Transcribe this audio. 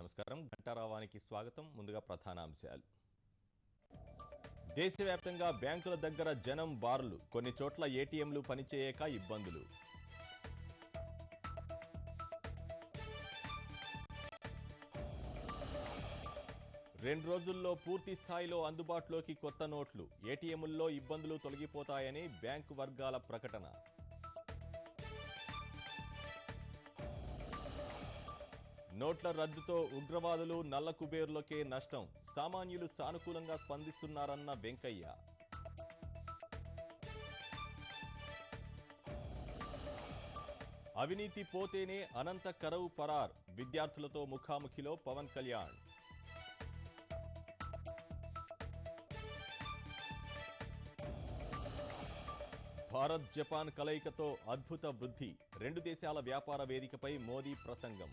నమస్కారం. గంటారావానికి స్వాగతం. ముందుగా ప్రధాన అంశాలు. దేశవ్యాప్తంగా బ్యాంకుల దగ్గర జనం బారులు, కొన్ని చోట్ల ఏటీఎంలు పనిచేయక ఇబ్బందులు. రెండు రోజుల్లో పూర్తి స్థాయిలో అందుబాటులోకి కొత్త నోట్లు, ఏటీఎంల్లో ఇబ్బందులు తొలగిపోతాయని బ్యాంకు వర్గాల ప్రకటన. నోట్ల రద్దుతో ఉగ్రవాదులు, నల్ల కుబేరులకే నష్టం, సామాన్యులు సానుకూలంగా స్పందిస్తున్నారన్న వెంకయ్య. అవినీతి పోతేనే అనంత కరవు పరార్, విద్యార్థులతో ముఖాముఖిలో పవన్ కళ్యాణ్. భారత్ జపాన్ కలయికతో అద్భుత వృద్ధి, రెండు దేశాల వ్యాపార వేదికపై మోదీ ప్రసంగం.